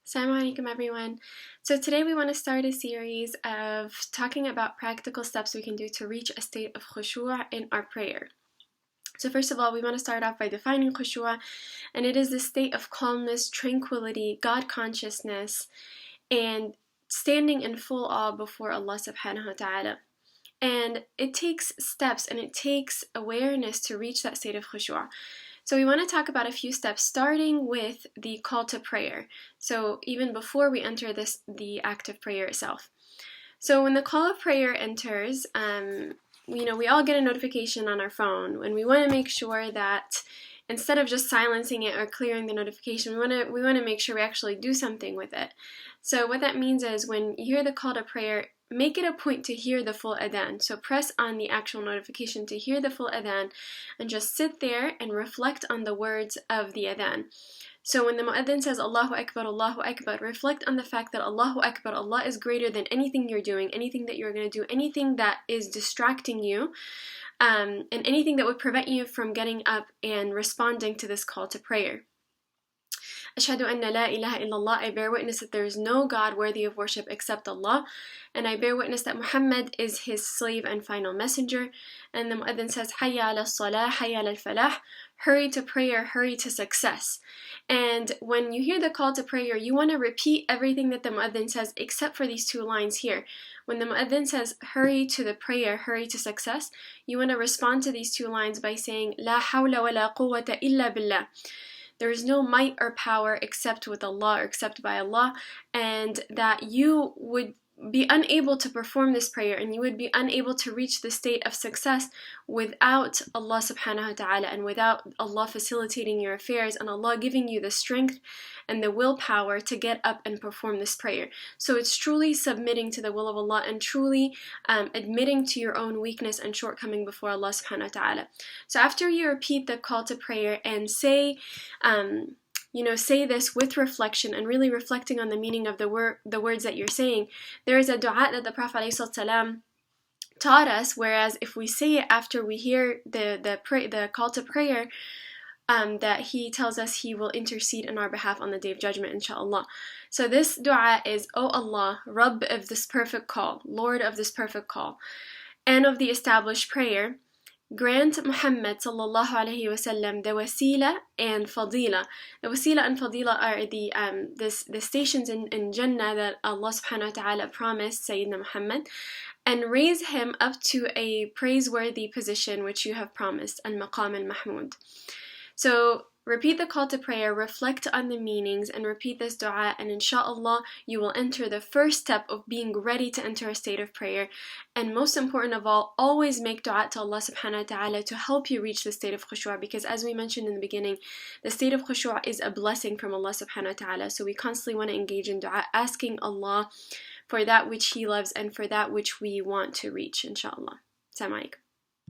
Assalamu alaikum everyone. So today we want to start a series of talking about practical steps we can do to reach a state of Khushoo in our prayer. So first of all, we want to start off by defining Khushoo, and it is the state of calmness, tranquility, God consciousness, and standing in full awe before Allah subhanahu wa ta'ala. And it takes steps and it takes awareness to reach that state of Khushoo. So we want to talk about a few steps, starting with the call to prayer. So even before we enter the act of prayer itself. So when the call of prayer enters, we all get a notification on our phone, and we want to make sure that instead of just silencing it or clearing the notification, we want to make sure we actually do something with it. So what that means is when you hear the call to prayer, make it a point to hear the full adhan. So press on the actual notification to hear the full adhan and just sit there and reflect on the words of the adhan. So when the mu'adhin says Allahu Akbar, reflect on the fact that Allahu Akbar, Allah is greater than anything you're doing, anything that you're going to do, anything that is distracting you, and anything that would prevent you from getting up and responding to this call to prayer. Ashhadu anna la ilaha illallah, I bear witness that there is no God worthy of worship except Allah, and I bear witness that Muhammad is his slave and final messenger. And the mu'adhin says, Hayya ala As-Salat, Hayya ala الفلاح, hurry to prayer, hurry to success. And when you hear the call to prayer, you want to repeat everything that the mu'adhin says except for these two lines here. When the mu'adhin says, hurry to the prayer, hurry to success, you want to respond to these two lines by saying, La hawla wa la quwwata illa billah. There is no might or power except with Allah or except by Allah, and that you would be unable to perform this prayer and you would be unable to reach the state of success without Allah subhanahu wa ta'ala and without Allah facilitating your affairs and Allah giving you the strength and the willpower to get up and perform this prayer. So it's truly submitting to the will of Allah and truly admitting to your own weakness and shortcoming before Allah subhanahu wa ta'ala. So after you repeat the call to prayer and say this with reflection and really reflecting on the meaning of the words that you're saying, there is a dua that the Prophet ﷺ taught us, whereas if we say it after we hear the call to prayer, that he tells us he will intercede on our behalf on the Day of Judgment, insha'Allah. So this dua is, O Allah, Rubb of this perfect call, Lord of this perfect call, and of the established prayer, grant Muhammad sallallahu alaihi wasallam the Wasilah and Fadila. The Wasilah and Fadila are the stations in Jannah that Allah subhanahu wa ta'ala promised Sayyidina Muhammad, and raise him up to a praiseworthy position which you have promised, and Maqam and محمود. So repeat the call to prayer, reflect on the meanings, and repeat this dua, and insha'Allah you will enter the first step of being ready to enter a state of prayer. And most important of all, always make dua to Allah subhanahu wa ta'ala to help you reach the state of Khushoo, because as we mentioned in the beginning, the state of Khushoo is a blessing from Allah subhanahu wa ta'ala. So we constantly want to engage in dua, asking Allah for that which He loves and for that which we want to reach, insha'Allah. Assalamu alaikum.